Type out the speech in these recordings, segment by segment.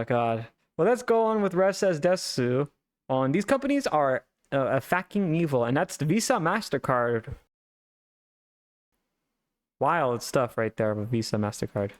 Oh god. Well, let's go on with Rev says desu. On these companies are a fucking evil, and that's the Visa, MasterCard. Wild stuff right there with Visa, MasterCard.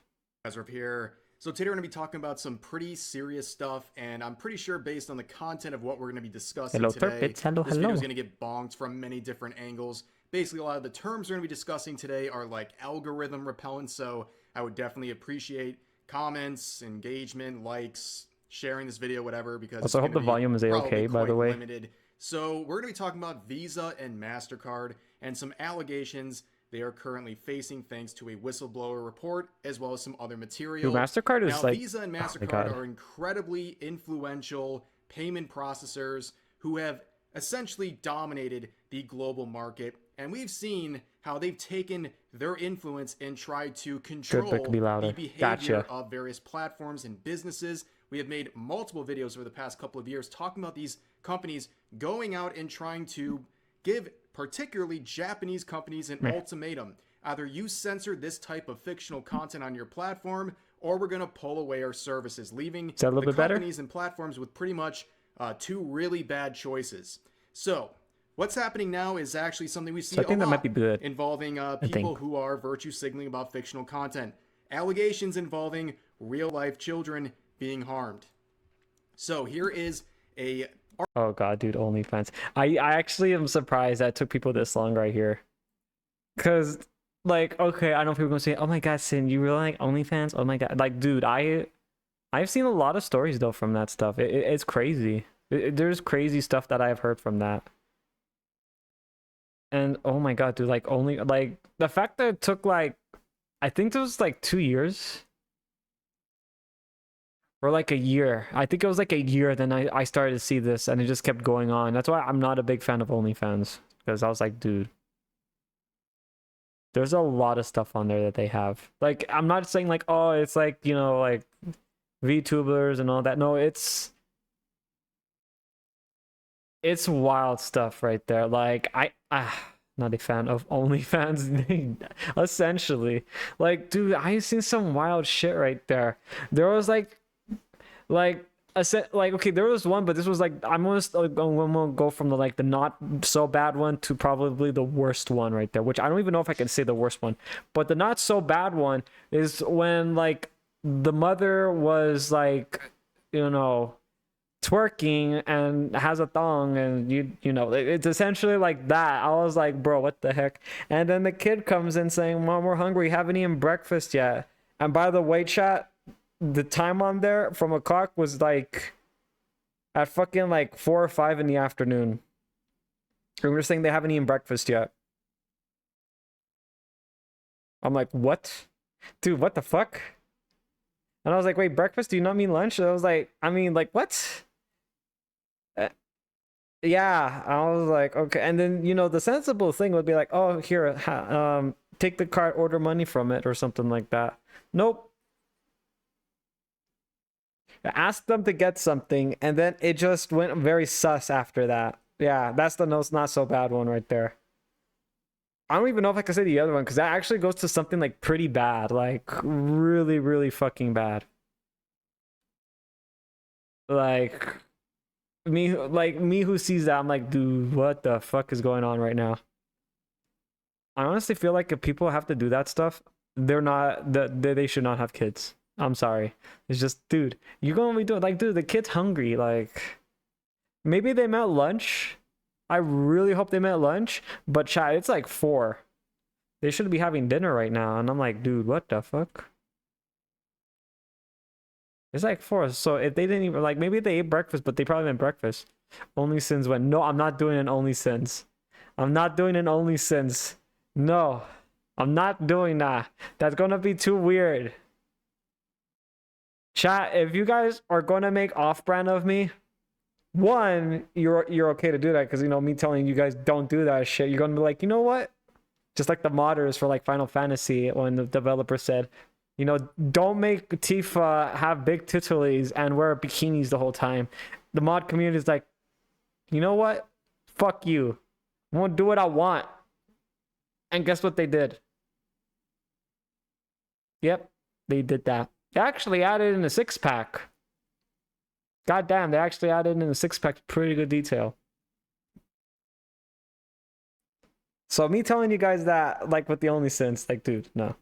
Ezra here. So today we're going to be talking about some pretty serious stuff, and I'm pretty sure based on the content of what we're going to be discussing Hello, today, Turpits. Hello, this video is hello. going to get bonked from many different angles. Basically, a lot of the terms we're going to be discussing today are like algorithm repellent, so I would definitely appreciate comments, engagement, likes, sharing this video, whatever, because Also, I hope the volume is okay, by the way. limited. So we're going to be talking about Visa and MasterCard and some allegations they are currently facing thanks to a whistleblower report, as well as some other material. Dude, MasterCard is now, like... Visa and MasterCard are incredibly influential payment processors who have essentially dominated the global market. And we've seen how they've taken their influence and tried to control the behavior of various platforms and businesses. We have made multiple videos over the past couple of years talking about these companies going out and trying to give particularly Japanese companies an ultimatum. Either you censor this type of fictional content on your platform, or we're going to pull away our services, leaving the companies and platforms with pretty much two really bad choices. So what's happening now is actually something we see a lot that might be good, involving people who are virtue signaling about fictional content. Allegations involving real-life children being harmed. So here is a... Oh god, dude, OnlyFans. I actually am surprised that it took people this long right here. Cause like, okay, I know people are gonna say, oh my god, Sin, you really like OnlyFans? Oh my god. Like, dude, I've seen a lot of stories though from that stuff. It's crazy. There's crazy stuff that I've heard from that. And oh my god, dude, like the fact that it took like, I think it was like 2 years. Or like a year. I think it was like a year, then I started to see this, and it just kept going on. That's why I'm not a big fan of OnlyFans. Because I was like, dude, there's a lot of stuff on there that they have. Like, I'm not saying like, oh, it's like, you know, like VTubers and all that. No, it's wild stuff right there. Like, not a fan of OnlyFans, essentially. Like, dude, I've seen some wild shit right there. There was like okay, there was one, but this was like, I'm gonna go from the not so bad one to probably the worst one right there, which I don't even know if I can say the worst one. But the not so bad one is when like the mother was like, you know, twerking and has a thong, and you know, it's essentially like that. I was like, bro, what the heck? And then the kid comes in saying, Mom, we're hungry, haven't eaten breakfast yet. And by the way, chat, the time on there from a clock was like at fucking like 4 or 5 in the afternoon. And we're saying they haven't eaten breakfast yet. I'm like, what? Dude, what the fuck? And I was like, wait, breakfast? Do you not mean lunch? And I was like, I mean, like, what? Yeah, I was like, okay. And then, you know, the sensible thing would be like, oh, here, take the card, order money from it or something like that. Nope. Ask them to get something, and then it just went very sus after that. Yeah, that's the not so bad one right there. I don't even know if I can say the other one, because that actually goes to something like pretty bad, like really, really fucking bad. Like me who sees that, I'm like, dude, what the fuck is going on right now? I honestly feel like if people have to do that stuff, they should not have kids. I'm sorry. It's just, dude, you're gonna be doing, like, dude, the kid's hungry. Like, maybe they meant lunch. I really hope they meant lunch. But chat, it's like 4. They should be having dinner right now. And I'm like, dude, what the fuck? It's like 4. So if they didn't even, like, maybe they ate breakfast, but they probably meant breakfast. Only Sins went, no, I'm not doing an Only Sins. I'm not doing an Only Sins. No, I'm not doing that. That's gonna be too weird. Chat, if you guys are gonna make off-brand of me, one, you're okay to do that, because, you know, me telling you guys don't do that shit, you're gonna be like, you know what? Just like the modders for like Final Fantasy, when the developer said, you know, don't make Tifa have big titties and wear bikinis the whole time. The mod community is like, you know what? Fuck you. I won't do what I want. And guess what they did? Yep, they did that. They actually added in a 6-pack. God damn, they actually added in the six-pack pretty good detail. So me telling you guys that, like with the OnlySins, like, dude, no.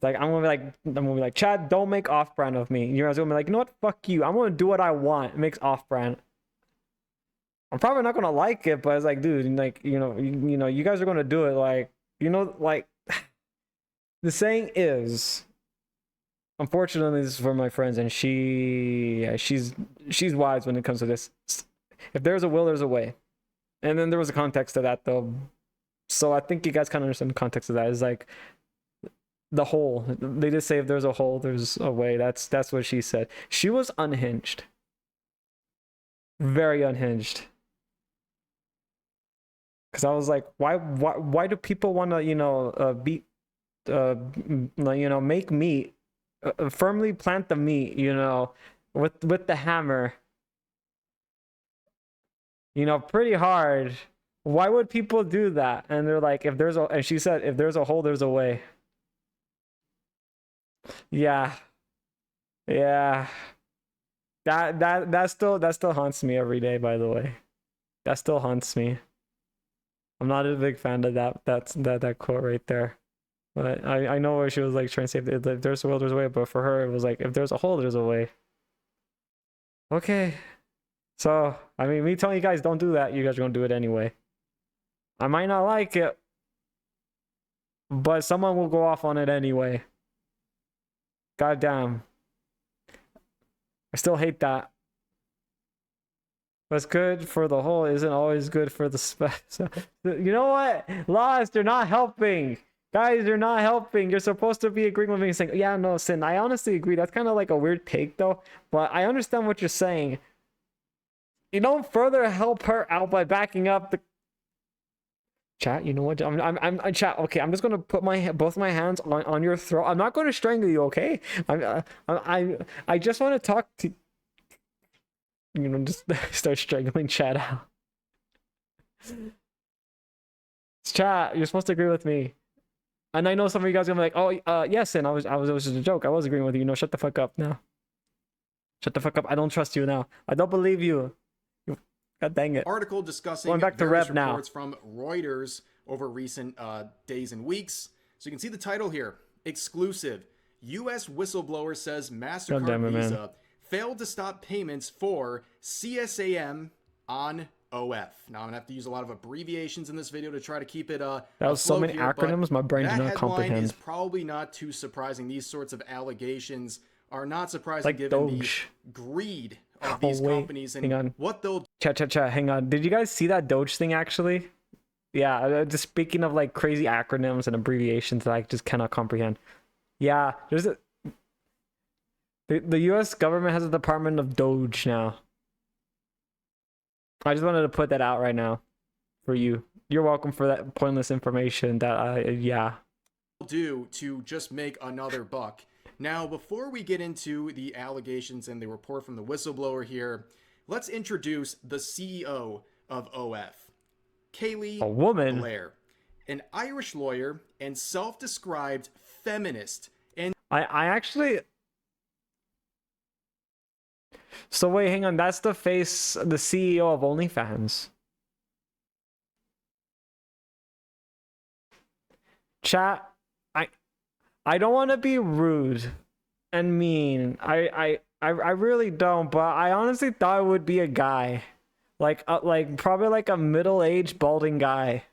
Like I'm gonna be like, Chad, don't make off-brand of me. You guys gonna be like, you know what? Fuck you. I'm gonna do what I want. It makes off-brand. I'm probably not gonna like it, but it's like, dude, like, you guys are gonna do it. Like, like the saying is, unfortunately, this is for my friends, and she's wise when it comes to this. If there's a will, there's a way. And then there was a context to that, though. So I think you guys kind of understand the context of that. It's like the hole. They just say if there's a hole, there's a way. That's what she said. She was unhinged. Very unhinged. Because I was like, why do people want to, make meat, firmly plant the meat, with the hammer, pretty hard. Why would people do that? And they're like, and she said, if there's a hole, there's a way. Yeah. Yeah. That still haunts me every day, by the way. That still haunts me. I'm not a big fan of that quote right there. But I know where she was like trying to say if there's a will, there's a way, but for her it was like if there's a hole, there's a way. Okay. So, I mean, me telling you guys don't do that, you guys are gonna do it anyway. I might not like it, but someone will go off on it anyway. God damn. I still hate that. What's good for the whole isn't always good for the special. You know what? Lost, you're not helping. Guys, you're not helping. You're supposed to be agreeing with me and saying, yeah, no, Sin. I honestly agree. That's kind of like a weird take, though. But I understand what you're saying. You don't further help her out by backing up the chat. You know what? I'm chat. Okay, I'm just gonna put both my hands on your throat. I'm not gonna strangle you. Okay. I just want to talk to. Just start strangling chat out. Chat, you're supposed to agree with me. And I know some of you guys are gonna be like, oh, yes, and it was just a joke. I was agreeing with you. Shut the fuck up now. Shut the fuck up. I don't trust you now. I don't believe you. God dang it. Article discussing going back to Rev reports now. from Reuters over recent days and weeks. So you can see the title here. Exclusive. U.S. whistleblower says MasterCard Visa failed to stop payments for CSAM on OF. Now, I'm going to have to use a lot of abbreviations in this video to try to keep it that was so many acronyms, my brain did not comprehend. That headline is probably not too surprising. These sorts of allegations are not surprising, like given Doge. The greed of these companies and what they'll... Chat, hang on. Did you guys see that Doge thing, actually? Yeah, just speaking of, like, crazy acronyms and abbreviations that I just cannot comprehend. Yeah, there's a... The U.S. government has a department of Doge now. I just wanted to put that out right now for you. You're welcome for that pointless information that yeah. Do to just make another buck. Now, before we get into the allegations and the report from the whistleblower here, let's introduce the CEO of OF, Kaylee a woman. Blair, an Irish lawyer and self-described feminist. And I actually... So wait, hang on. That's the CEO of OnlyFans. Chat, I don't want to be rude and mean. I really don't, but I honestly thought it would be a guy. Like probably like a middle-aged balding guy.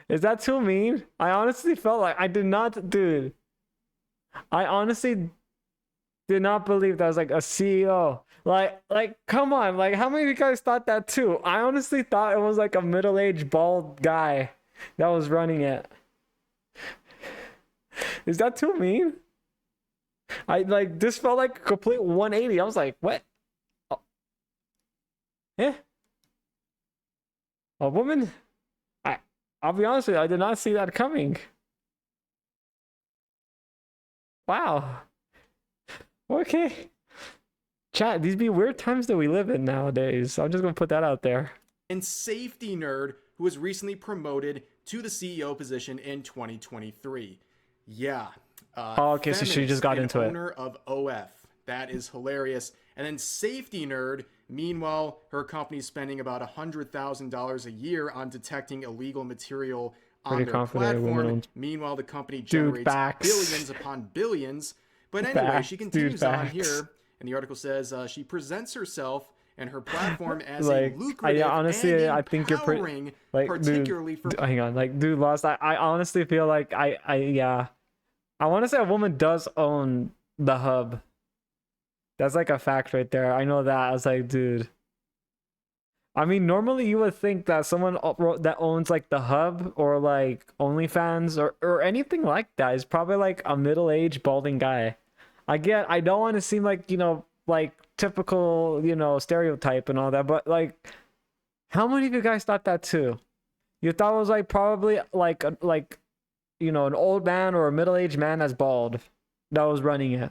Is that too mean? I honestly felt like I did not, dude. I honestly did not believe that was like a CEO. Like, come on. Like, how many of you guys thought that too? I honestly thought it was like a middle-aged bald guy that was running it. Is that too mean? This felt like a complete 180. I was like, what? Oh. Yeah. A woman? I'll be honest with you, I did not see that coming. Wow. Okay. Chat, these be weird times that we live in nowadays. I'm just gonna put that out there. And safety nerd who was recently promoted to the CEO position in 2023. Yeah. Oh, okay, so she just Feminist got and into it. owner of OF. That is hilarious. And then Safety Nerd. Meanwhile, her company's spending about $100,000 a year on detecting illegal material on Pretty their confident woman platform. owns. Meanwhile, the company Dude, generates facts. billions upon billions. But anyway, she Facts, dude, continues on facts. here, and the article says she presents herself and her platform as a Like, I lucrative and honestly, I think you're pretty, empowering, like, dude, particularly for hang on, like, dude, Lost. I honestly feel like yeah, I want to say a woman does own the hub. That's like a fact right there. I know that. I was like, dude. I mean, normally you would think that someone that owns like the hub or like OnlyFans or anything like that is probably like a middle-aged balding guy. I don't want to seem like, like typical, stereotype and all that, but like, how many of you guys thought that too? You thought it was like probably like an old man or a middle-aged man that's bald that was running it.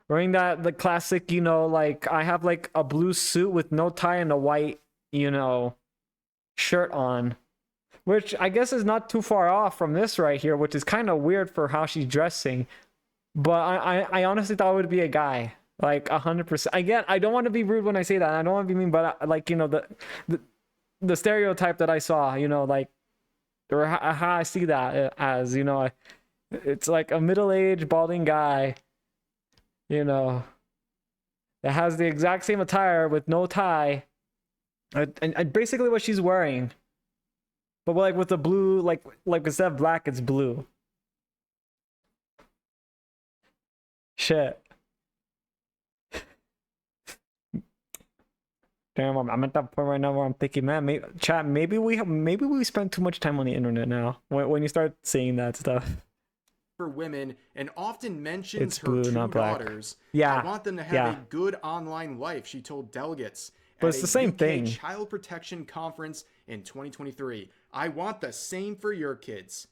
Wearing the classic, like I have like a blue suit with no tie and a white, shirt on. Which I guess is not too far off from this right here, which is kind of weird for how she's dressing. But I honestly thought it would be a guy. Like 100%. Again, I don't want to be rude when I say that. I don't want to be mean, but like, the stereotype that I saw, like, or how I see that as, it's like a middle-aged balding guy, that has the exact same attire with no tie, and basically what she's wearing, but like with the blue, like instead of black, it's blue. Shit. Damn, I'm at that point right now where I'm thinking, man, maybe we spend too much time on the internet now. When you start seeing that stuff. For women, and often mentions It's her blue, two not black. daughters. Yeah, I want them to have yeah. a good online life, she told delegates But at it's a the same UK thing. child protection conference in 2023. I want the same for your kids.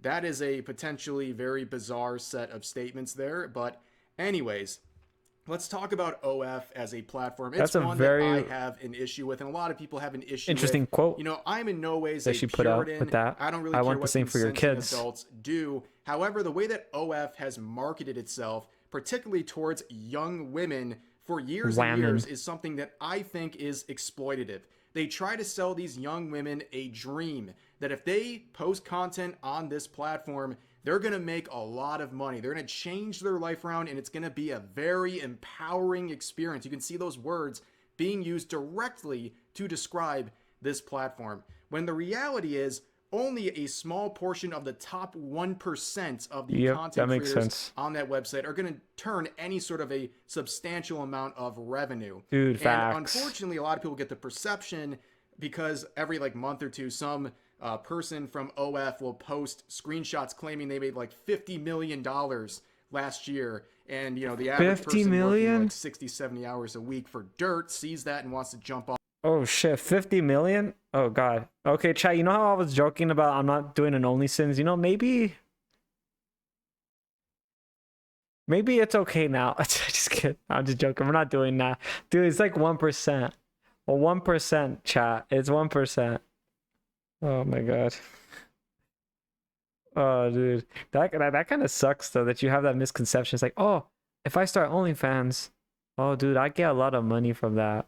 That is a potentially very bizarre set of statements there, but anyways, let's talk about OF as a platform. It's That's a one very that I have an issue with, and a lot of people have an issue interesting with. quote I'm in no ways that a she put out Puritan. with that. I don't really I care want the what same for your consenting kids. adults do. However, the way that OF has marketed itself, particularly towards young women for years and years, is something that I think is exploitative. They try to sell these young women a dream that if they post content on this platform, they're going to make a lot of money. They're going to change their life around, and it's going to be a very empowering experience. You can see those words being used directly to describe this platform. When the reality is, only a small portion of the top 1% of the content creators on that website are going to turn any sort of a substantial amount of revenue. Dude, and facts. Unfortunately, a lot of people get the perception because every month or two, some person from OF will post screenshots claiming they made like $50 million last year. And, the average person working like 60, 70 hours a week for dirt sees that and wants to jump off. Oh shit, 50 million? Oh god. Okay, chat, you know how I was joking about I'm not doing an OnlySins? Maybe it's okay now. Just kidding. I'm just joking. We're not doing that. Dude, it's like 1%. Well, 1%, chat. It's 1%. Oh my god. Oh, dude. That kind of sucks though, that you have that misconception. It's like, oh, if I start OnlyFans, oh dude, I get a lot of money from that.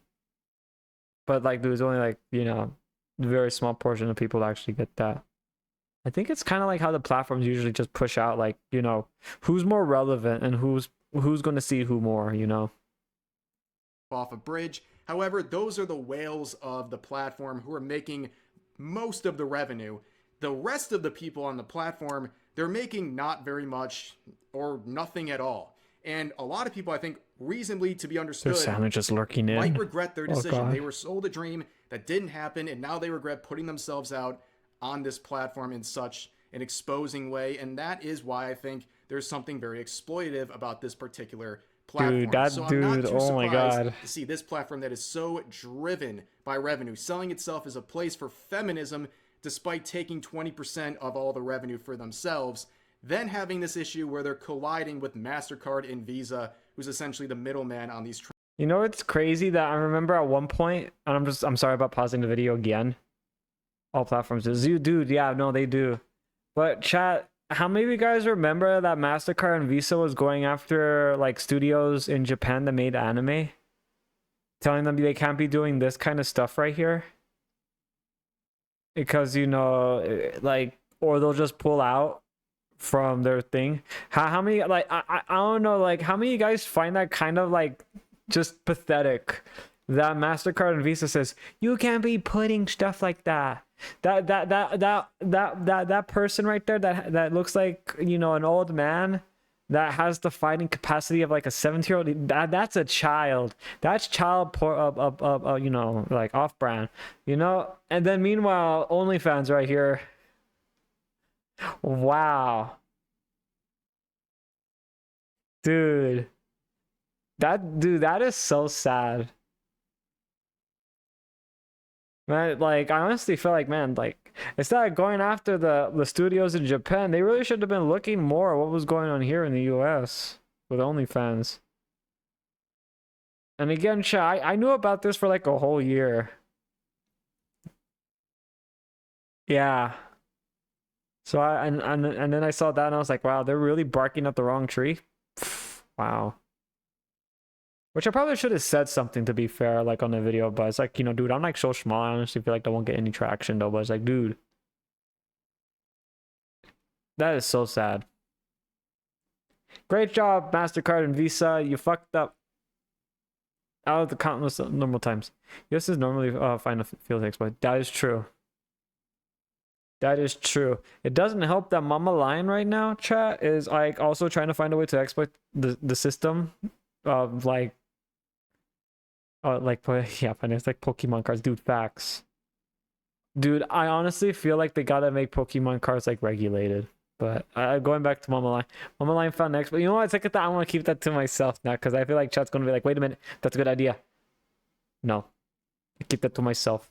But like, there's only like, a very small portion of people that actually get that. I think it's kind of like how the platforms usually just push out, like, who's more relevant and who's going to see who more, off a bridge. However, those are the whales of the platform who are making most of the revenue. The rest of the people on the platform, they're making not very much or nothing at all. And a lot of people, I think, reasonably to be understood, they're just lurking in, might regret their decision. God. They were sold a dream that didn't happen, and now they regret putting themselves out on this platform in such an exposing way. And that is why I think there's something very exploitative about this particular platform. Dude, that so dude, I'm not too oh my surprised god, to see this platform that is so driven by revenue, selling itself as a place for feminism, despite taking 20% of all the revenue for themselves, then having this issue where they're colliding with MasterCard and Visa, who's essentially the middleman on these. It's crazy that I remember at one point, and I'm sorry about pausing the video again. All platforms do, dude. Yeah, no, they do. But chat, how many of you guys remember that MasterCard and Visa was going after like studios in Japan that made anime, telling them they can't be doing this kind of stuff right here because like, or they'll just pull out from their thing. How many, like, I don't know, like how many of you guys find that kind of like just pathetic that MasterCard and Visa says you can't be putting stuff like that. That person right there that looks like, an old man that has the fighting capacity of like a 17-year-old. That's a child. That's child like off brand. And then meanwhile, OnlyFans right here. Wow, dude. That is so sad. Man, like I honestly feel like, man, like instead of going after the studios in Japan, they really should have been looking more at what was going on here in the US with OnlyFans. And again, I knew about this for like a whole year. Yeah. So and then I saw that and I was like, wow, they're really barking up the wrong tree. Wow. Which I probably should have said something, to be fair, like on the video, but it's like, dude, I'm like so small. I honestly feel like that won't get any traction though. But it's like, dude, that is so sad. Great job, MasterCard and Visa. You fucked up out of the countless normal times. This is normally fine field exploit. That is true. That is true. It doesn't help that Mama Lion right now, chat, is like also trying to find a way to exploit the system of like yeah, but it's like Pokemon cards, dude. Facts, dude. I honestly feel like they gotta make Pokemon cards like regulated. But going back to Mama Lion found next. But you know what? It's like that. I want to keep that to myself now because I feel like chat's gonna be like, wait a minute, that's a good idea. No, I keep that to myself.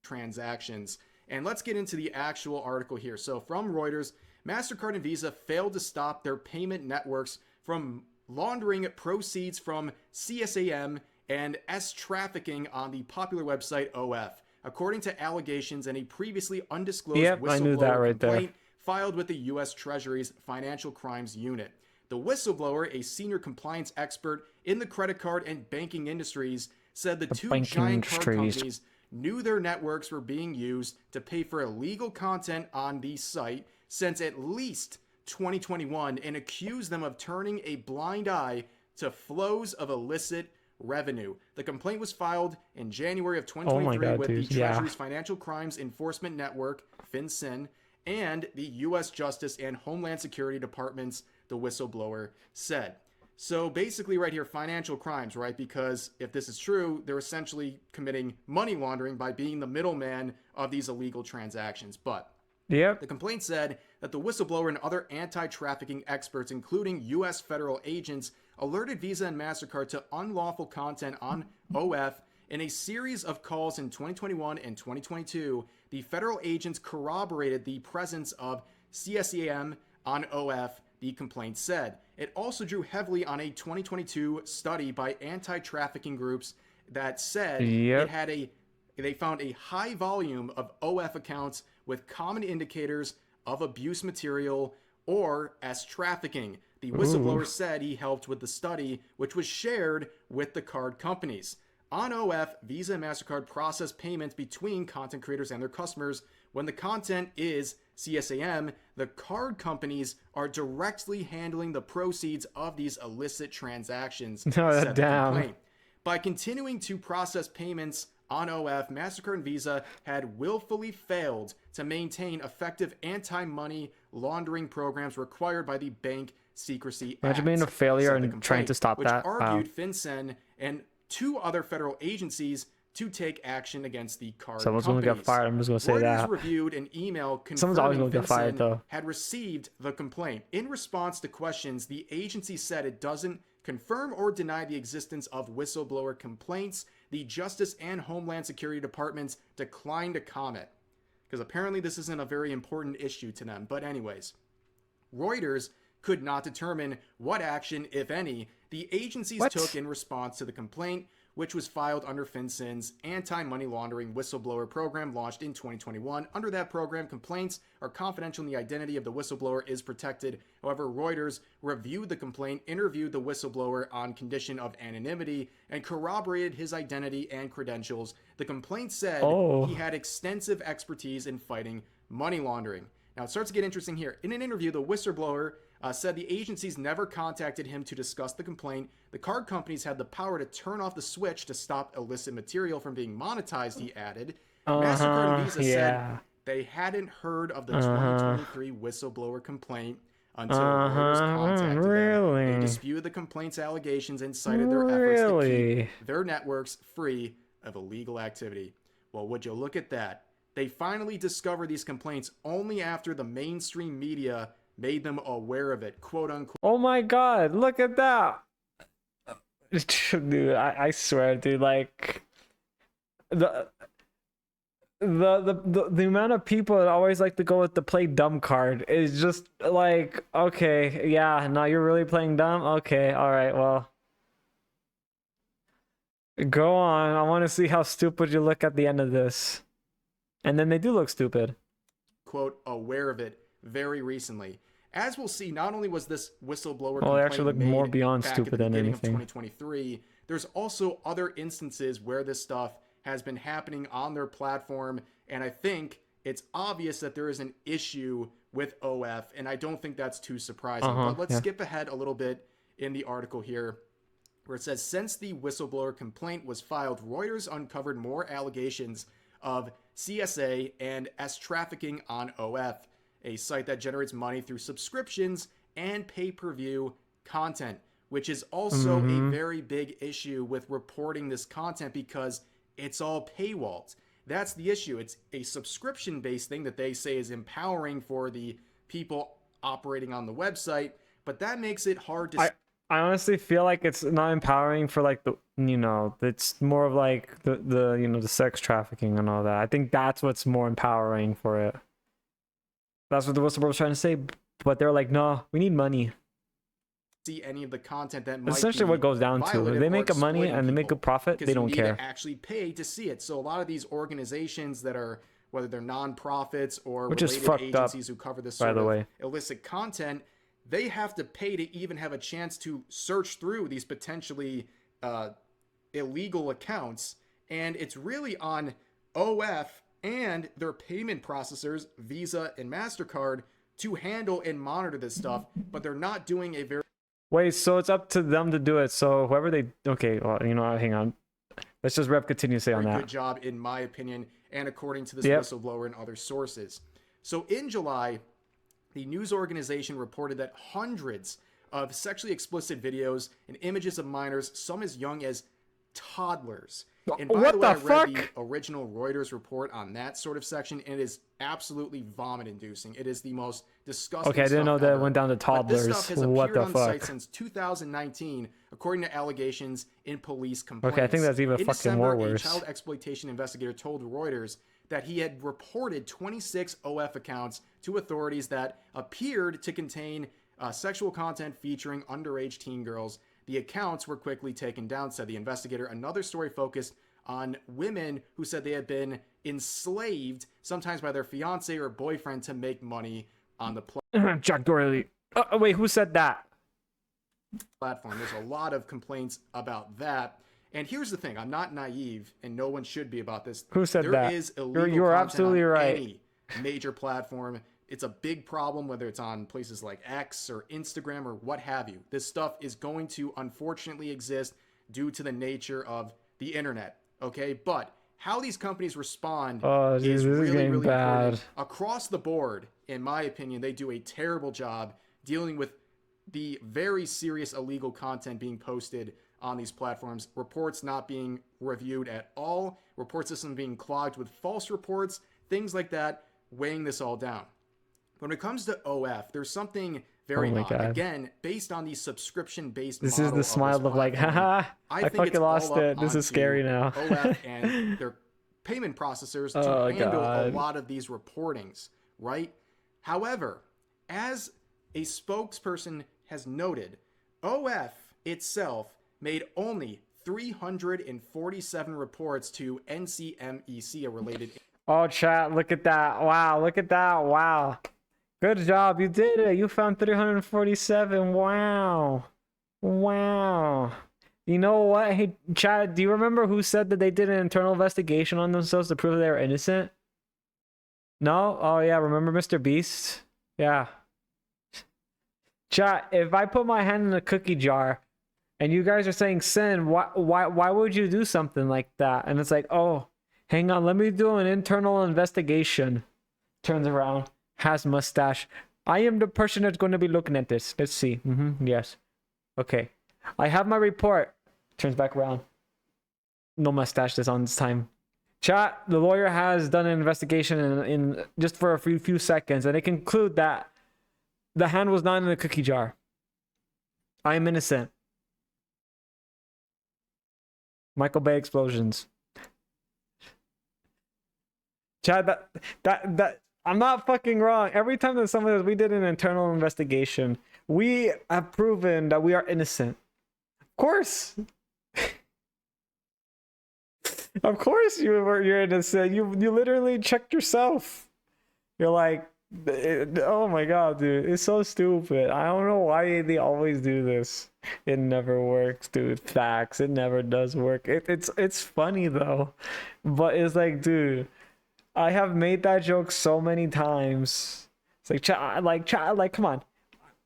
Transactions. And let's get into the actual article here. So from Reuters, MasterCard and Visa failed to stop their payment networks from laundering proceeds from CSAM and S trafficking on the popular website OF, according to allegations in a previously undisclosed whistleblower complaint filed with the U.S. Treasury's Financial Crimes Unit. The whistleblower, a senior compliance expert in the credit card and banking industries, said the two giant card companies knew their networks were being used to pay for illegal content on the site since at least 2021 and accused them of turning a blind eye to flows of illicit revenue. The complaint was filed in January of 2023 with the Treasury's Financial Crimes Enforcement Network, FinCEN, and the U.S. Justice and Homeland Security Departments, the whistleblower said. So basically right here, financial crimes, right? Because if this is true, they're essentially committing money laundering by being the middleman of these illegal transactions. But the complaint said that the whistleblower and other anti-trafficking experts, including U.S. federal agents, alerted Visa and MasterCard to unlawful content on OF in a series of calls in 2021 and 2022. The federal agents corroborated the presence of CSAM on OF, the complaint said. It also drew heavily on a 2022 study by anti-trafficking groups that said they found a high volume of OF accounts with common indicators of abuse material or S trafficking. The whistleblower said he helped with the study, which was shared with the card companies. On OF, Visa and MasterCard process payments between content creators and their customers. When the content is CSAM, the card companies are directly handling the proceeds of these illicit transactions, said the complaint. By continuing to process payments on OF, MasterCard and Visa had willfully failed to maintain effective anti-money laundering programs required by the Bank Secrecy Act. Imagine being a failure and trying to stop that. Which argued FinCEN and two other federal agencies to take action against the card Someone's going to get fired. I'm just going to say that. Reuters reviewed an email confirming someone's always going to get fired, though. Had received the complaint. In response to questions, the agency said it doesn't confirm or deny the existence of whistleblower complaints. The Justice and Homeland Security Departments declined to comment because apparently this isn't a very important issue to them. But anyways, Reuters could not determine what action, if any, the agencies took in response to the complaint, which was filed under FinCEN's anti-money laundering whistleblower program launched in 2021. Under that program, complaints are confidential and the identity of the whistleblower is protected. However, Reuters reviewed the complaint, interviewed the whistleblower on condition of anonymity, and corroborated his identity and credentials. The complaint said he had extensive expertise in fighting money laundering. Now, it starts to get interesting here. In an interview, the whistleblower said the agencies never contacted him to discuss the complaint. The card companies had the power to turn off the switch to stop illicit material from being monetized, he added. MasterCard and Visa said they hadn't heard of the 2023 whistleblower complaint until Reuters contacted them. They disputed the complaint's allegations and cited their efforts to keep their networks free of illegal activity. Well, would you look at that? They finally discovered these complaints only after the mainstream media made them aware of it, quote unquote. Oh my god, look at that. Dude, I swear, dude, like the amount of people that always like to go with the play dumb card is just like, okay, yeah, no, you're really playing dumb? Okay, all right, well, go on. I want to see how stupid you look at the end of this. And then they do look stupid. Quote, aware of it very recently. As we'll see, not only was this whistleblower they actually look more beyond stupid than anything. 2023, there's also other instances where this stuff has been happening on their platform, and I think it's obvious that there is an issue with OF, and I don't think that's too surprising. But let's skip ahead a little bit in the article here, where it says, since the whistleblower complaint was filed, Reuters uncovered more allegations of CSA and S trafficking on OF, a site that generates money through subscriptions and pay-per-view content, which is also a very big issue with reporting this content because it's all paywalled. That's the issue. It's a subscription-based thing that they say is empowering for the people operating on the website, but that makes it hard to... I honestly feel like it's not empowering for like the, you know, it's more of like the you know, the sex trafficking and all that. I think that's what's more empowering for it. That's what the whistleblower was trying to say, but they're like, no, we need money. See any of the content that might essentially what goes down to. If they make money and they make a profit, they don't care. To actually pay to see it. So a lot of these organizations that are, whether they're nonprofits or related agencies who cover this sort of illicit content, they have to pay to even have a chance to search through these potentially illegal accounts. And it's really on OF and their payment processors, Visa and MasterCard, to handle and monitor this stuff, but they're not doing a very... Wait, so it's up to them to do it. So whoever they... Okay, well, you know, hang on. Let's just continue to say on that. Good job, in my opinion, and according to this whistleblower and other sources. So in July, the news organization reported that hundreds of sexually explicit videos and images of minors, some as young as toddlers. And by the way, I read the original Reuters report on that sort of section, and it is absolutely vomit-inducing. It is the most disgusting Okay, I didn't know that it went down to toddlers. But this stuff has appeared on the site since 2019, according to allegations in police complaints. Okay, I think that's even fucking more worse. A child exploitation investigator told Reuters that he had reported 26 OF accounts to authorities that appeared to contain sexual content featuring underage teen girls. The accounts were quickly taken down, said the investigator. Another story focused on women who said they had been enslaved, sometimes by their fiance or boyfriend, to make money on the platform. Jack Doherty. Wait, who said that? There's a lot of complaints about that. And here's the thing. I'm not naive, and no one should be about this. Who said that? There is illegal You're content absolutely on right. any major platform. It's a big problem, whether it's on places like X or Instagram or what have you. This stuff is going to unfortunately exist due to the nature of the internet, okay? But how these companies respond is really, really bad. important. Across the board, in my opinion, they do a terrible job dealing with the very serious illegal content being posted on these platforms, reports not being reviewed at all, report system being clogged with false reports, things like that, weighing this all down. When it comes to OF, there's something very odd. Again, based on the subscription-based model. This is the smile of like, haha, I fucking lost it. This is scary now. OF and their payment processors to handle a lot of these reportings, right? However, as a spokesperson has noted, OF itself made only 347 reports to NCMEC, a related. Oh, chat, look at that. Wow, look at that. Wow. Good job. You did it. You found 347. Wow. Wow. You know what? Hey, chat, do you remember who said that they did an internal investigation on themselves to prove they were innocent? No? Oh, yeah. Remember Mr. Beast? Yeah. Chat, if I put my hand in a cookie jar and you guys are saying sin, why would you do something like that? And it's like, oh, hang on, let me do an internal investigation. Turns around, has mustache. I am the person that's going to be looking at this. Let's see. Yes. Okay. I have my report. Turns back around. No mustache this on this time. Chat, the lawyer has done an investigation in just for a few seconds, and they conclude that the hand was not in the cookie jar. I am innocent. Michael Bay explosions. Chad, that I'm not fucking wrong. Every time that someone says we did an internal investigation, we have proven that we are innocent. Of course. Of course you're innocent. You literally checked yourself. You're like, oh my god, dude, it's so stupid. I don't know why they always do this. It never works, dude. Facts, it never does work. It's funny though, but it's like, dude, I have made that joke so many times. It's like, come on.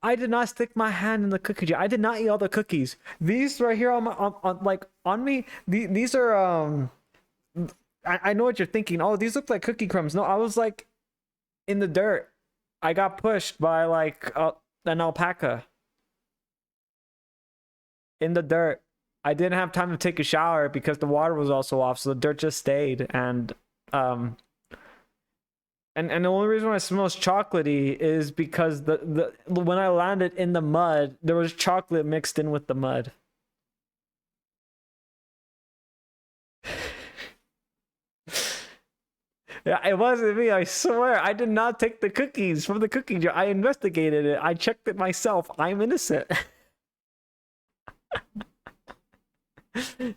I did not stick my hand in the cookie jar. I did not eat all the cookies. These right here on me. These are I know what you're thinking. Oh, these look like cookie crumbs. No, I was like in the dirt. I got pushed by like an alpaca in the dirt. I didn't have time to take a shower because the water was also off, so the dirt just stayed. And the only reason why it smells chocolatey is because the when I landed in the mud, there was chocolate mixed in with the mud. Yeah, it wasn't me. I swear, I did not take the cookies from the cookie jar. I investigated it. I checked it myself. I'm innocent.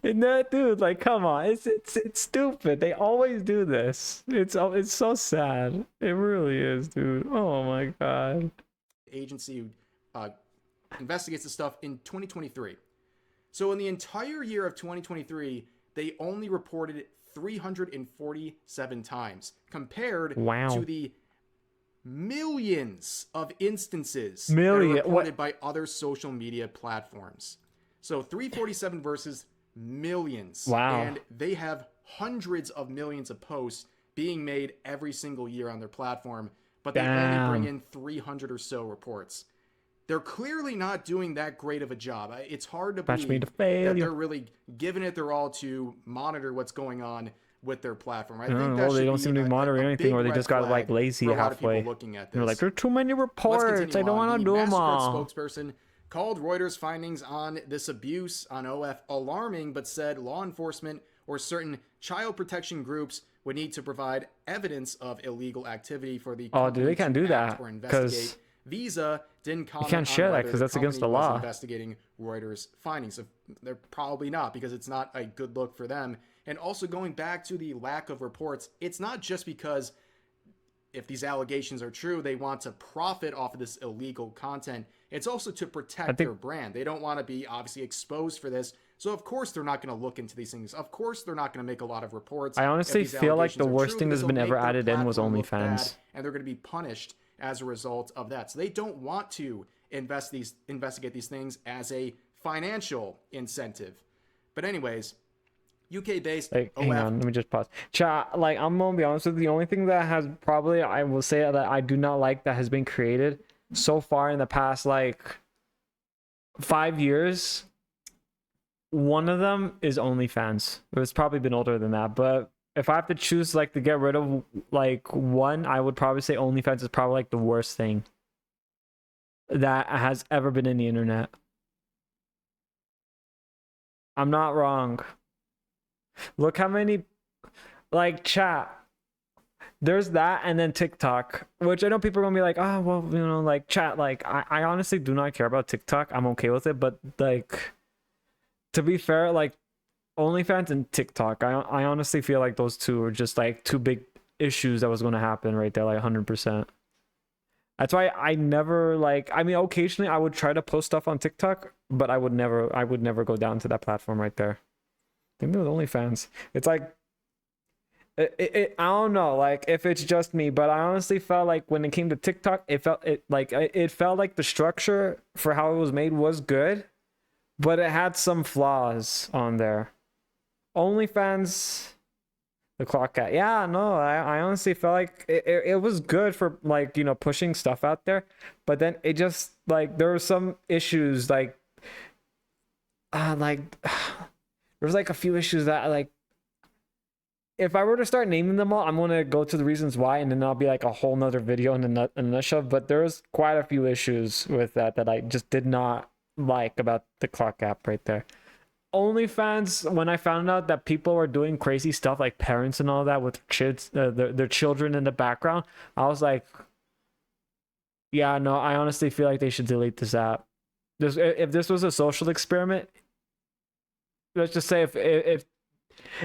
And that dude, like, come on, it's stupid. They always do this. It's so sad. It really is, dude. Oh my god. Agency investigates the stuff in 2023. So in the entire year of 2023, they only reported 347 times compared to the millions of instances that are reported by other social media platforms. So 347 versus millions. Wow. And they have hundreds of millions of posts being made every single year on their platform, but they only bring in 300 or so reports. They're clearly not doing that great of a job. It's hard to believe that they're really giving it their all to monitor what's going on with their platform. I think that they don't seem to be monitoring anything, or they just got like lazy halfway. Looking at this. They're like, there are too many reports. I don't want to do them all. Spokesperson called Reuters' findings on this abuse on OF alarming, but said law enforcement or certain child protection groups would need to provide evidence of illegal activity for the dude, they can't do that because Visa didn't comment. You can't share that because that's against the law. Investigating Reuters' findings, so they're probably not, because it's not a good look for them. And also going back to the lack of reports, it's not just because if these allegations are true, they want to profit off of this illegal content. It's also to protect their brand. They don't want to be obviously exposed for this. So of course they're not going to look into these things. Of course they're not going to make a lot of reports. I honestly feel like the worst thing that's been ever added in was OnlyFans. And they're going to be punished as a result of that. So they don't want to investigate these things as a financial incentive. But anyways, UK-based hang on, let me just pause. Chat, like, I'm gonna be honest with you, the only thing that has probably, I will say that I do not like that has been created so far in the past, like, 5 years, one of them is OnlyFans. It's probably been older than that, but if I have to choose, like, to get rid of, like, one, I would probably say OnlyFans is probably, like, the worst thing that has ever been in the internet. I'm not wrong. Look how many, like, chat. There's that, and then TikTok, which I know people are gonna be like, oh, well, you know, like, chat, like, I honestly do not care about TikTok. I'm okay with it, but, like, to be fair, like, OnlyFans and TikTok. I honestly feel like those two are just like two big issues that was going to happen right there, like 100%. That's why I never like. I mean, occasionally I would try to post stuff on TikTok, but I would never go down to that platform right there. Maybe with OnlyFans, it's like I don't know, like if it's just me, but I honestly felt like when it came to TikTok, it felt like the structure for how it was made was good, but it had some flaws on there. OnlyFans, the clock at, yeah, no, I honestly felt like it was good for like, you know, pushing stuff out there, but then it just like there were some issues like there was like a few issues that like if I were to start naming them all, I'm gonna go to the reasons why, and then I'll be like a whole nother video in a nutshell. But there's quite a few issues with that I just did not like about the clock app right there. OnlyFans, when I found out that people were doing crazy stuff like parents and all that with kids, their children in the background, I was like, yeah, no, I honestly feel like they should delete this app. If this was a social experiment, let's just say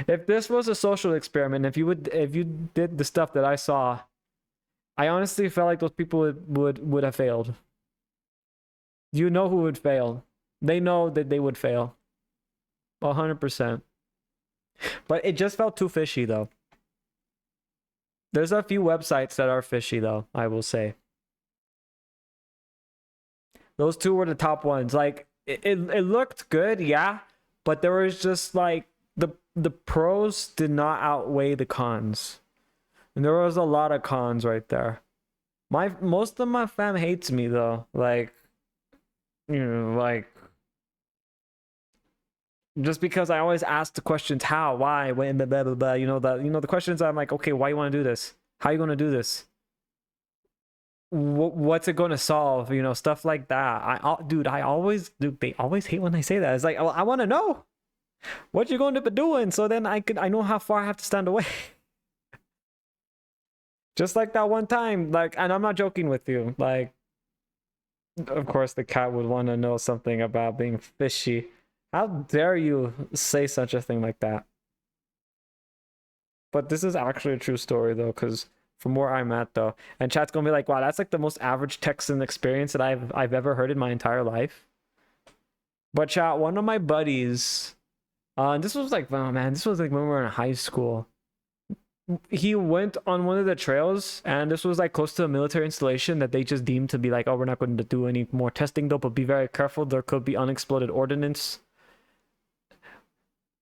if this was a social experiment, if you did the stuff that I saw, I honestly felt like those people would have failed. You know who would fail? They know that they would fail. 100%. But it just felt too fishy though. There's a few websites that are fishy though, I will say. Those two were the top ones. Like it looked good, yeah, but there was just like the pros did not outweigh the cons. And there was a lot of cons right there. Most of my fam hates me though. Like, you know, like just because I always ask the questions how, why, when, blah, blah, blah, blah. You know the questions. I'm like, okay, why you want to do this? How you gonna do this? What's it gonna solve? You know, stuff like that. They always hate when I say that. It's like, I want to know what you going to be doing, so then I know how far I have to stand away. Just like that one time, like, and I'm not joking with you. Like, of course, the cat would want to know something about being fishy. How dare you say such a thing like that? But this is actually a true story though, because from where I'm at though, and chat's gonna be like, wow, that's like the most average Texan experience that I've ever heard in my entire life. But chat, one of my buddies, and this was like, oh man, this was like when we were in high school. He went on one of the trails, and this was like close to a military installation that they just deemed to be like, oh, we're not going to do any more testing though, but be very careful. There could be unexploded ordnance.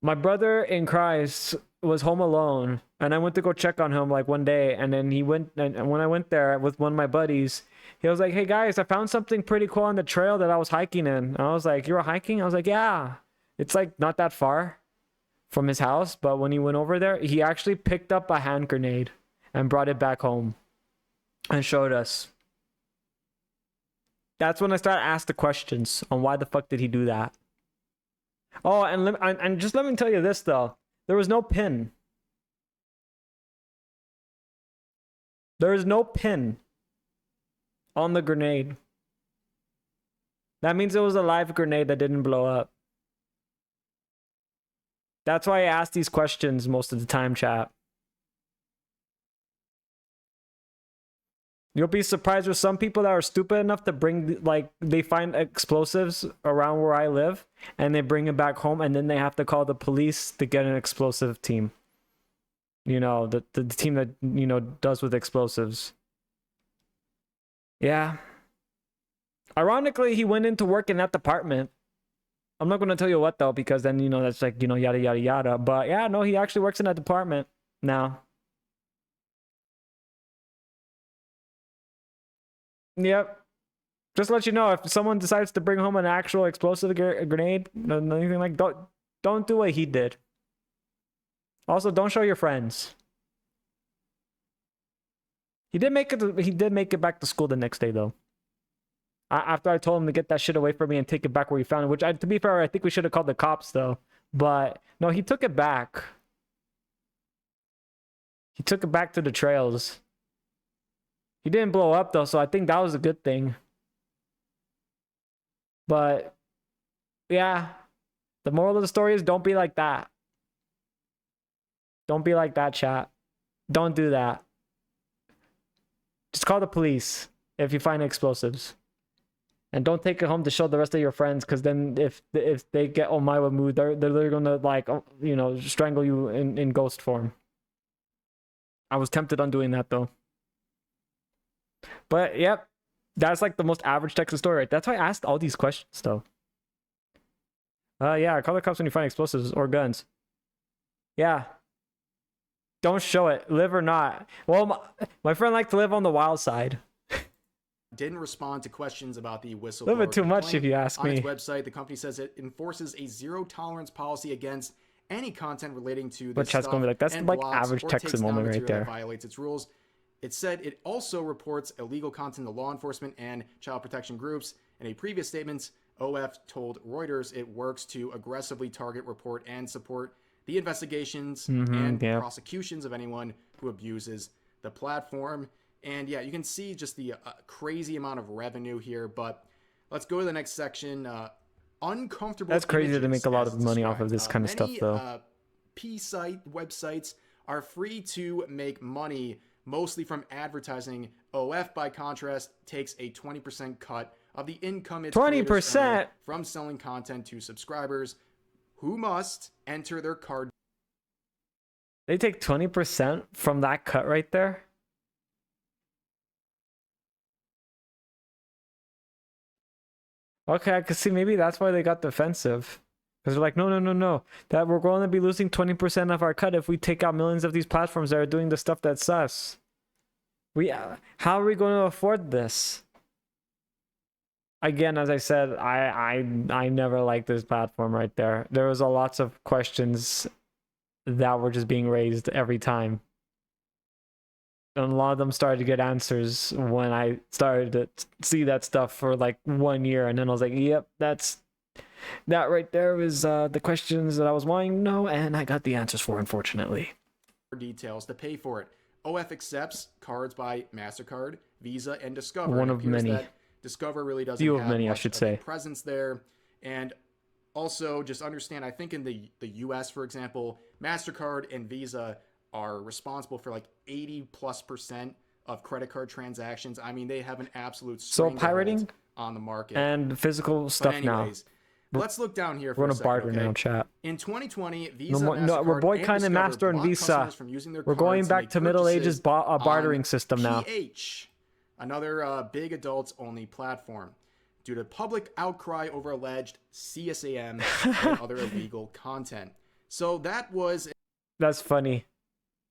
My brother in Christ was home alone, and I went to go check on him like one day, and then he went, and when I went there with one of my buddies, he was like, hey guys, I found something pretty cool on the trail that I was hiking in. And I was like, you were hiking? I was like, yeah, it's like not that far from his house. But when he went over there, he actually picked up a hand grenade and brought it back home and showed us. That's when I started asking the questions on why the fuck did he do that. Oh, and just let me tell you this though. There was no pin. There is no pin on the grenade. That means it was a live grenade that didn't blow up. That's why I ask these questions most of the time, chat. You'll be surprised with some people that are stupid enough to bring, like, they find explosives around where I live and they bring it back home, and then they have to call the police to get an explosive team. You know, the team that, you know, does with explosives. Yeah. Ironically, he went into work in that department. I'm not going to tell you what though, because then, you know, that's like, you know, yada, yada, yada. But yeah, no, he actually works in that department now. Yep. Just to let you know, if someone decides to bring home an actual explosive grenade, anything like, don't do what he did. Also, don't show your friends. He did make it back to school the next day though. After I told him to get that shit away from me and take it back where he found it, which, to be fair, I think we should have called the cops though. But no, he took it back. He took it back to the trails. He didn't blow up though, so I think that was a good thing. But yeah, the moral of the story is don't be like that. Don't be like that, chat. Don't do that. Just call the police if you find explosives. And don't take it home to show the rest of your friends, because then if they get Omawa mood, they're gonna like, you know, strangle you in ghost form. I was tempted on doing that though. But yep, that's like the most average Texas story, right? That's why I asked all these questions though. Yeah, call the cops when you find explosives or guns. Yeah. Don't show it, live or not. Well, my friend liked to live on the wild side. Didn't respond to questions about the whistleblower. A little bit too much, if you ask me. On its website, the company says it enforces a zero-tolerance policy against any content relating to this But chat's stuff, gonna be like, that's and like blocks average or Texas takes down moment right material that there. violates its rules. It said it also reports illegal content to law enforcement and child protection groups. In a previous statement, OF told Reuters it works to aggressively target, report, and support the investigations and prosecutions of anyone who abuses the platform. And yeah, you can see just the crazy amount of revenue here. But let's go to the next section. Uncomfortable. That's crazy images, to make a lot as of money off described. of this kind of stuff, though. Many P-site websites are free to make money, mostly from advertising. OF, by contrast, takes a 20% cut of the income its creators earn from selling content to subscribers who must enter their card. They take 20% from that cut right there? Okay, I can see maybe that's why they got defensive. Because they're like, no. That we're going to be losing 20% of our cut if we take out millions of these platforms that are doing the stuff that's sus. How are we going to afford this? Again, as I said, I never liked this platform right there. There was lots of questions that were just being raised every time. And a lot of them started to get answers when I started to see that stuff for like 1 year. And then I was like, yep, that right there was the questions that I was wanting to know, and I got the answers for, unfortunately. Details to pay for it. OF accepts cards by MasterCard, Visa, and Discover. One of many. Discover really doesn't Few have of many, I much should of say. a presence there. And also, just understand, I think in the US, for example, MasterCard and Visa are responsible for like 80+% of credit card transactions. I mean, they have an absolute pirating on the market and physical stuff. Anyways, now let's look down here for we're a gonna second, barter now, chat. In 2020, Visa, no, we're boycotting Master and Visa. We're going back to Middle Ages bartering system now. PH, another big adults-only platform, due to public outcry over alleged CSAM and other illegal content. So that's funny.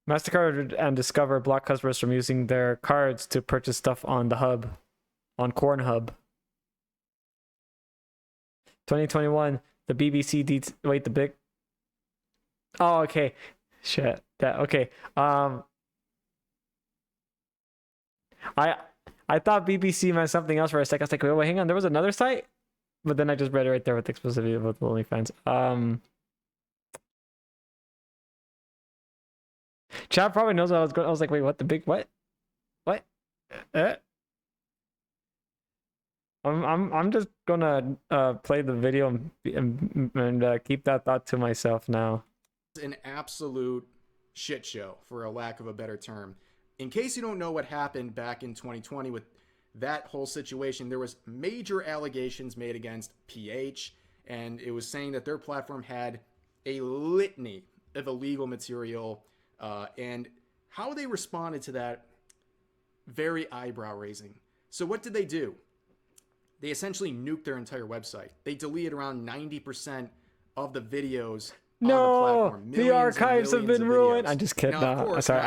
MasterCard and Discover block customers from using their cards to purchase stuff on the hub, on Cornhub. 2021, the BBC wait, the big. Oh, okay. Shit. Okay. I thought BBC meant something else for a second. I was like, wait, hang on. There was another site, but then I just read it right there with exclusivity about the OnlyFans. Chad probably knows what I was going. I was like, wait, what? The big what? What? I'm just gonna play the video and keep that thought to myself now. An absolute shit show, for a lack of a better term. In case you don't know what happened back in 2020 with that whole situation, there was major allegations made against PH, and it was saying that their platform had a litany of illegal material. And how they responded to that, very eyebrow raising. So what did they do? They essentially nuked their entire website. They deleted around 90% of the videos on the platform. The archives have been ruined. I'm just kidding. I'm sorry.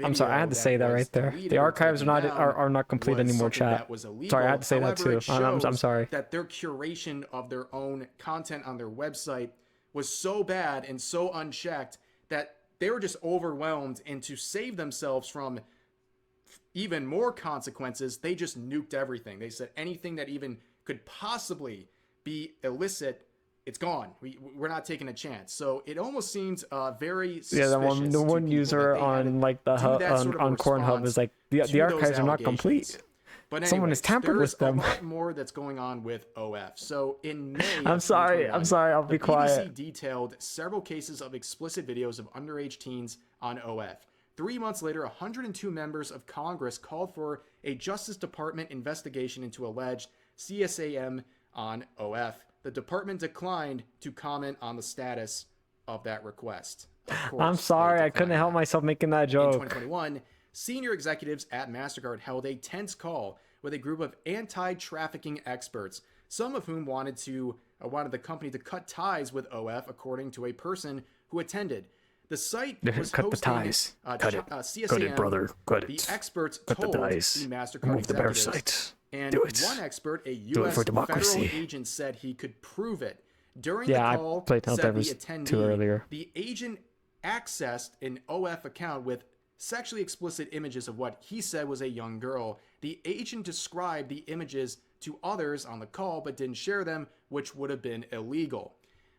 I'm sorry. I had to say that right there. The archives are not complete anymore, chat. Sorry, I had to say that too. I'm sorry. That their curation of their own content on their website was so bad and so unchecked that they were just overwhelmed, and to save themselves from even more consequences, they just nuked everything. They said anything that even could possibly be illicit, it's gone. We're not taking a chance. So it almost seems very suspicious. Yeah, the one user on like the hub on Cornhub is like the archives are not complete. But Someone has anyways, tampered there's with them. a lot more that's going on with OF. So in May I'm of sorry. 2021, I'll the be quiet. BBC detailed several cases of explicit videos of underage teens on OF. 3 months later, 102 members of Congress called for a Justice Department investigation into alleged CSAM on OF. The department declined to comment on the status of that request. Of course, I'm sorry. I couldn't help myself making that In joke. 2021, senior executives at MasterCard held a tense call with a group of anti-trafficking experts, some of whom wanted the company to cut ties with OF, according to a person who attended. The site was Cut the hosting ties. CSAM. Cut it, brother. Cut The it. experts Cut the told the ties. MasterCard Remove the executives, parasites. and Do it. one expert, a Do it U.S. for federal democracy. agent, said he could prove it. During Yeah, the I call, played said the Helldivers 2 attendee, earlier. the agent accessed an OF account with sexually explicit images of what he said was a young girl. The agent described the images to others on the call but didn't share them, which would have been illegal.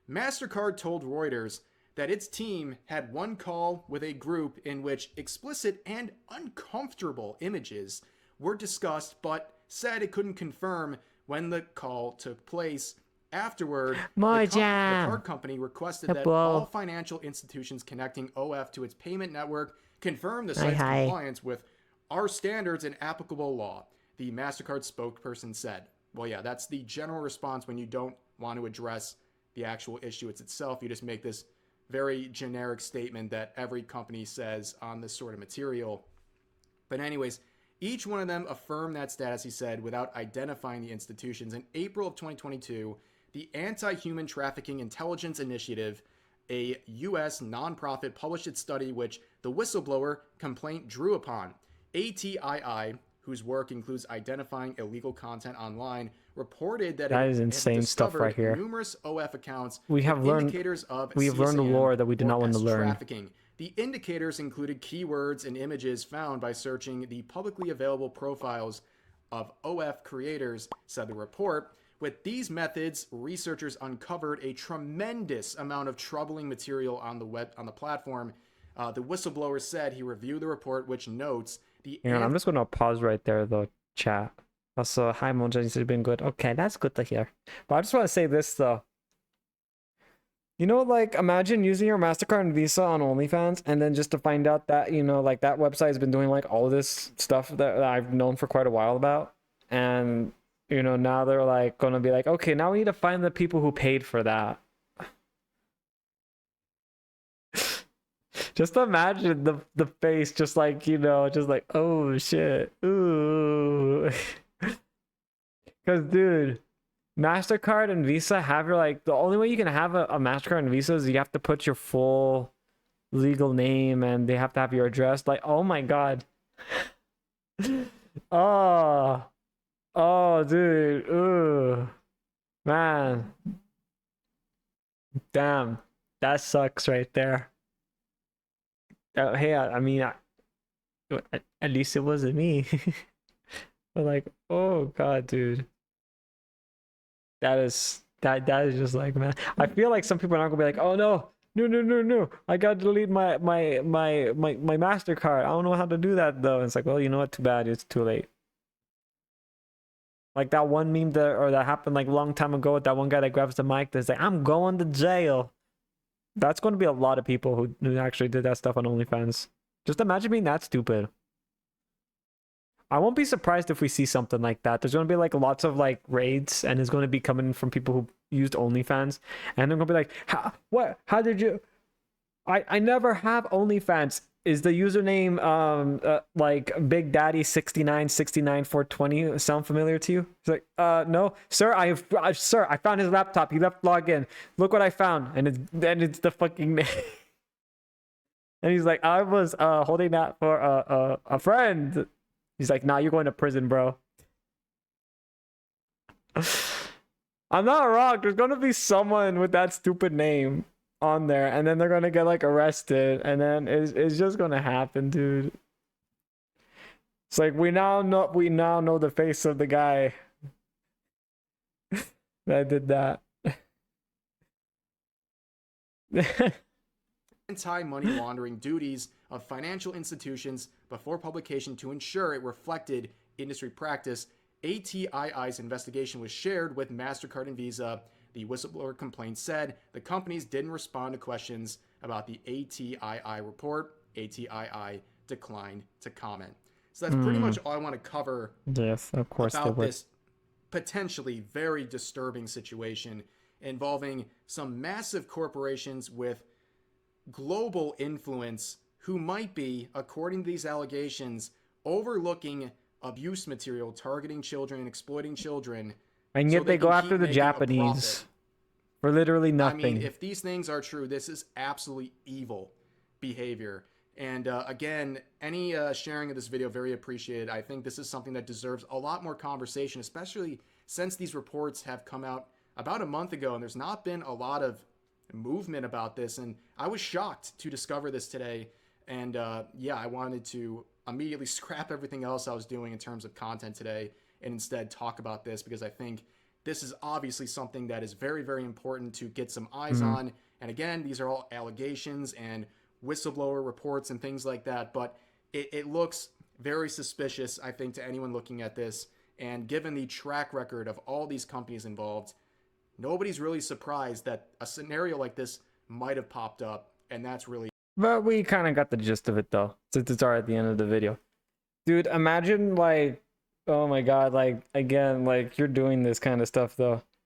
MasterCard told Reuters that its team had one call with a group in which explicit and uncomfortable images were discussed, but said it couldn't confirm when the call took place. Afterward, the card company requested that all financial institutions connecting OF to its payment network confirm the site's compliance with our standards and applicable law, the MasterCard spokesperson said. Well, yeah, that's the general response when you don't want to address the actual issue itself. You just make this very generic statement that every company says on this sort of material. But anyways, each one of them affirmed that status, he said, without identifying the institutions. In April of 2022, the Anti-Human Trafficking Intelligence Initiative, a U.S. nonprofit, published its study which the whistleblower complaint drew upon. ATII, whose work includes identifying illegal content online, reported that That it is insane stuff right here. numerous OF accounts We have learned indicators of the lore that we did not want to learn. Trafficking. The indicators included keywords and images found by searching the publicly available profiles of OF creators, said the report. With these methods, researchers uncovered a tremendous amount of troubling material on the platform. The whistleblower said he reviewed the report, which notes the. I'm just gonna pause right there, though. Chat. Also, hi, Monjani, you've been good. Okay, that's good to hear. But I just want to say this though. You know, like, imagine using your MasterCard and Visa on OnlyFans, and then just to find out that, you know, like, that website has been doing, like, all this stuff that I've known for quite a while about. And, you know, now they're, like, going to be like, okay, now we need to find the people who paid for that. Just imagine the face, just like, you know, just like, oh, shit. Ooh. Because, dude, MasterCard and Visa have your, like, the only way you can have a MasterCard and Visa is you have to put your full legal name and they have to have your address. Like, oh my God. Oh, dude. Ooh, man. Damn, that sucks right there. Hey, I mean, at least it wasn't me. But like, oh God, dude. That is just like, man. I feel like some people are not gonna be like, oh no, I gotta delete my MasterCard. I don't know how to do that though. And it's like, well, you know what? Too bad. It's too late. Like that one meme that happened like a long time ago with that one guy that grabs the mic that's like, I'm going to jail. That's going to be a lot of people who actually did that stuff on OnlyFans. Just imagine being that stupid. I won't be surprised if we see something like that. There's going to be like lots of like raids, and it's going to be coming from people who used OnlyFans, and they're going to be like, how did you? I never have OnlyFans. Is the username like Big Daddy 6969420 sound familiar to you? He's like, no, sir. Sir, I found his laptop. He left login. Look what I found, and it's the fucking name. And he's like, I was holding that for a friend. He's like, nah, you're going to prison, bro. I'm not wrong. There's gonna be someone with that stupid name on there, and then they're gonna get like arrested, and then it's just gonna happen, dude. It's like we now know the face of the guy that did that. Anti-money laundering duties of financial institutions before publication to ensure it reflected industry practice. ATII's investigation was shared with MasterCard and Visa. The whistleblower complaint said the companies didn't respond to questions about the ATII report. ATII declined to comment. So that's pretty much all I want to cover Yes, of course they about would. this potentially very disturbing situation involving some massive corporations with global influence who might be, according to these allegations, overlooking abuse material targeting children and exploiting children. And So yet they can go after keep the making a Japanese profit. for literally I nothing. mean, if these things are true, this is absolutely evil behavior. And again, any sharing of this video, very appreciated. I think this is something that deserves a lot more conversation, especially since these reports have come out about a month ago and there's not been a lot of movement about this. And I was shocked to discover this today. And yeah, I wanted to immediately scrap everything else I was doing in terms of content today and instead talk about this, because I think this is obviously something that is very, very important to get some eyes on. And again, these are all allegations and whistleblower reports and things like that, but it looks very suspicious, I think, to anyone looking at this. And given the track record of all these companies involved, nobody's really surprised that a scenario like this might have popped up, and that's really. But we kind of got the gist of it though, since it's already at the end of the video. Dude, imagine like, oh my god, like again, like you're doing this kind of stuff though.